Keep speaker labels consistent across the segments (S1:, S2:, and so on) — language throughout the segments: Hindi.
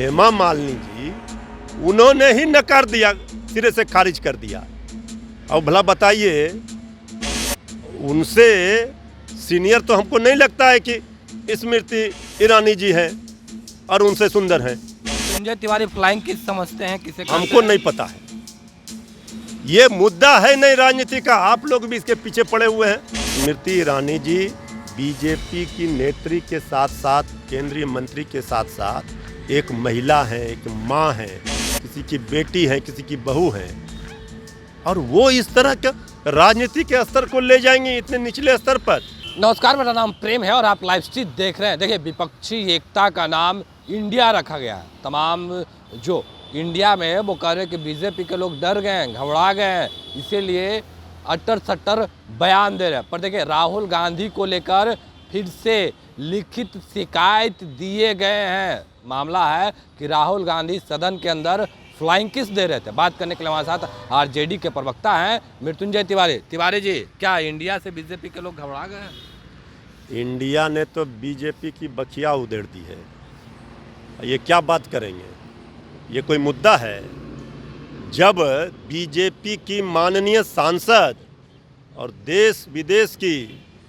S1: हेमा मालिनी जी, उन्होंने ही नकार दिया, सिरे से खारिज कर दिया। अब भला बताइए, उनसे सीनियर तो हमको नहीं लगता है कि स्मृति ईरानी जी हैं और उनसे सुंदर हैं।
S2: संजय तिवारी फ्लाइंग किस समझते हैं, किसे
S1: हमको नहीं पता है, ये मुद्दा है नहीं राजनीति का, आप लोग भी इसके पीछे पड़े हुए हैं। स्मृति ईरानी जी बीजेपी की नेत्री के साथ साथ केंद्रीय मंत्री के साथ साथ एक महिला हैं, एक माँ हैं, किसी की बेटी हैं, किसी की बहू हैं, और वो इस तरह के राजनीति के स्तर को ले जाएंगे इतने निचले स्तर पर।
S2: नमस्कार, मेरा नाम प्रेम है और आप लाइव स्ट्रीट देख रहे हैं। देखिए, विपक्षी एकता का नाम इंडिया रखा गया है। तमाम जो इंडिया में वो कह रहे हैं कि बीजेपी के लोग डर गए हैं, घबरा गए हैं, इसीलिए अट्टर सट्टर बयान दे रहे हैं। पर देखिए, राहुल गांधी को लेकर फिर से लिखित शिकायत दिए गए हैं। मामला है कि राहुल गांधी सदन के अंदर फ्लाइंग किस दे रहे थे। बात करने के लिए हमारे साथ आरजेडी के प्रवक्ता हैं मृत्युंजय तिवारी। तिवारी जी, क्या इंडिया से बीजेपी के लोग घबरा गए हैं?
S1: इंडिया ने तो बीजेपी की बखिया उधेड़ दी है, ये क्या बात करेंगे? ये कोई मुद्दा है? जब बीजेपी की माननीय सांसद और देश विदेश की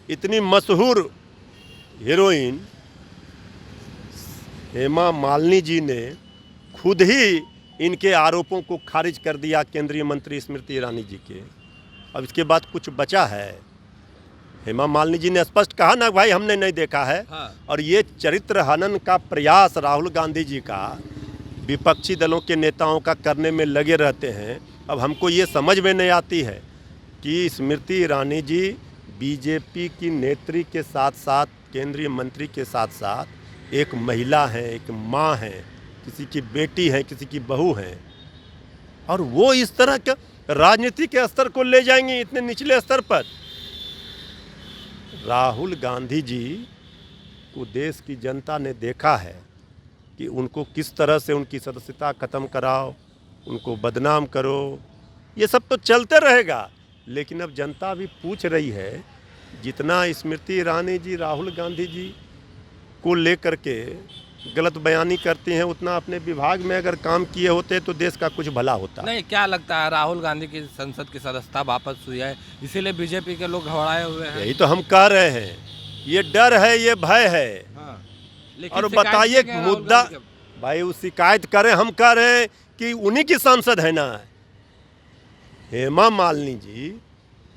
S1: इतनी मशहूर हीरोइन हेमा मालिनी जी ने खुद ही इनके आरोपों को खारिज कर दिया, केंद्रीय मंत्री स्मृति ईरानी जी के, अब इसके बाद कुछ बचा है? हेमा मालिनी जी ने स्पष्ट कहा ना, भाई हमने नहीं देखा है।
S2: हाँ।
S1: और ये चरित्र हनन का प्रयास राहुल गांधी जी का विपक्षी दलों के नेताओं का करने में लगे रहते हैं। अब हमको ये समझ में नहीं आती है कि स्मृति ईरानी जी बीजेपी की नेत्री के साथ साथ केंद्रीय मंत्री के साथ साथ एक महिला हैं, एक माँ हैं, किसी की बेटी हैं, किसी की बहू हैं, और वो इस तरह के राजनीति के स्तर को ले जाएंगे इतने निचले स्तर पर। राहुल गांधी जी को देश की जनता ने देखा है कि उनको किस तरह से उनकी सदस्यता ख़त्म कराओ, उनको बदनाम करो, ये सब तो चलते रहेगा। लेकिन अब जनता भी पूछ रही है, जितना स्मृति ईरानी जी राहुल गांधी जी को लेकर के गलत बयानी करती हैं, उतना अपने विभाग में अगर काम किए होते तो देश का कुछ भला होता।
S2: नहीं, क्या लगता है, राहुल गांधी की संसद की सदस्यता वापस हुई है, इसीलिए बीजेपी के लोग घबराए हुए हैं?
S1: यही तो हम कह रहे हैं, ये डर है, ये भय है।
S2: हाँ।
S1: और बताइए मुद्दा, भाई वो शिकायत करें, हम कह रहे हैं कि उन्हीं की सांसद है ना हेमा मालिनी जी,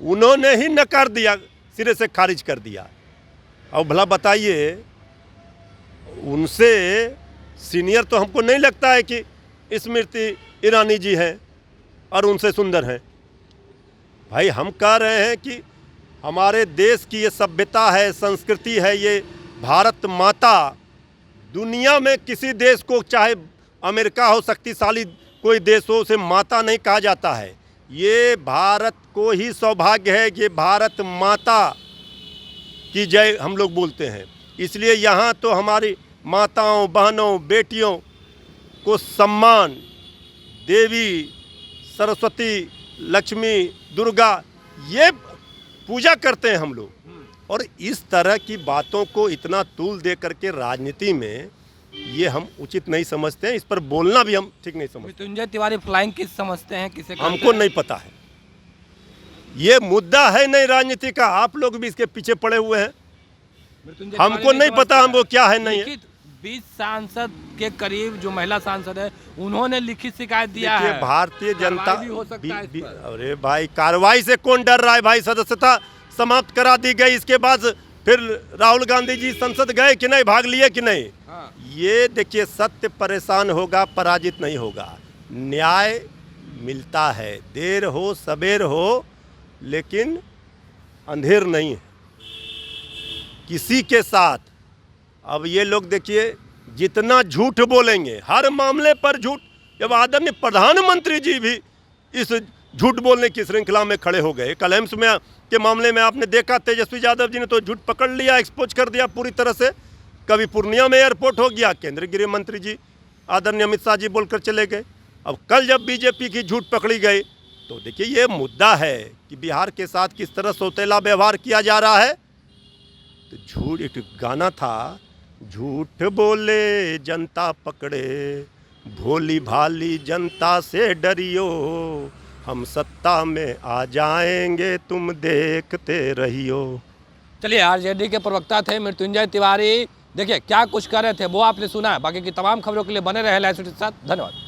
S1: उन्होंने ही नकार दिया, सिरे से खारिज कर दिया। अब भला बताइए, उनसे सीनियर तो हमको नहीं लगता है कि स्मृति ईरानी जी हैं और उनसे सुंदर हैं। भाई हम कह रहे हैं कि हमारे देश की ये सभ्यता है, संस्कृति है, ये भारत माता दुनिया में किसी देश को, चाहे अमेरिका हो, शक्तिशाली कोई देश हो, उसे माता नहीं कहा जाता है। ये भारत को ही सौभाग्य है कि भारत माता की जय हम लोग बोलते हैं। इसलिए यहाँ तो हमारी माताओं, बहनों, बेटियों को सम्मान, देवी, सरस्वती, लक्ष्मी, दुर्गा, ये पूजा करते हैं हम लोग। और इस तरह की बातों को इतना तूल दे करके राजनीति में ये हम उचित नहीं समझते हैं, इस पर बोलना भी हम ठीक नहीं समझते।
S2: मृत्युंजय तिवारी फ्लाइंग किस समझते हैं, किसे
S1: हमको नहीं पता है, ये मुद्दा है नहीं राजनीति का, आप लोग भी इसके पीछे पड़े हुए हैं। हमको नहीं पता हम वो क्या है नहीं है।
S2: 20 सांसद के करीब जो महिला सांसद है, उन्होंने लिखित शिकायत दिया है।
S1: भारतीय जनता
S2: भी हो सकता है इस पर।
S1: अरे भाई, कार्रवाई से कौन डर रहा है भाई? सदस्यता समाप्त करा दी गई, इसके बाद फिर राहुल गांधी जी संसद गए कि नहीं, भाग लिए कि नहीं?
S2: हाँ।
S1: ये देखिए, सत्य परेशान होगा, पराजित नहीं होगा। न्याय मिलता है, देर हो सबेर हो, लेकिन अंधेर नहीं है किसी के साथ। अब ये लोग देखिए, जितना झूठ बोलेंगे, हर मामले पर झूठ। जब आदरणीय प्रधानमंत्री जी भी इस झूठ बोलने की श्रृंखला में खड़े हो गए, कल एम्स में के मामले में आपने देखा, तेजस्वी यादव जी ने तो झूठ पकड़ लिया, एक्सपोज कर दिया पूरी तरह से। कभी पूर्णिया में एयरपोर्ट हो गया, केंद्रीय गृह मंत्री जी आदरणीय अमित शाह जी बोलकर चले गए। अब कल जब बीजेपी की झूठ पकड़ी गई, तो देखिए ये मुद्दा है कि बिहार के साथ किस तरह सौतेला व्यवहार किया जा रहा है। तो झूठ, एक गाना था, झूठ बोले जनता पकड़े, भोली भाली जनता से डरियो, हम सत्ता में आ जाएंगे तुम देखते रहियो।
S2: चलिए, आरजेडी के प्रवक्ता थे मृत्युंजय तिवारी। देखिए क्या कुछ कर रहे थे वो आपने सुना है। बाकी की तमाम खबरों के लिए बने रहे लाइव स्ट्रीट के साथ। धन्यवाद।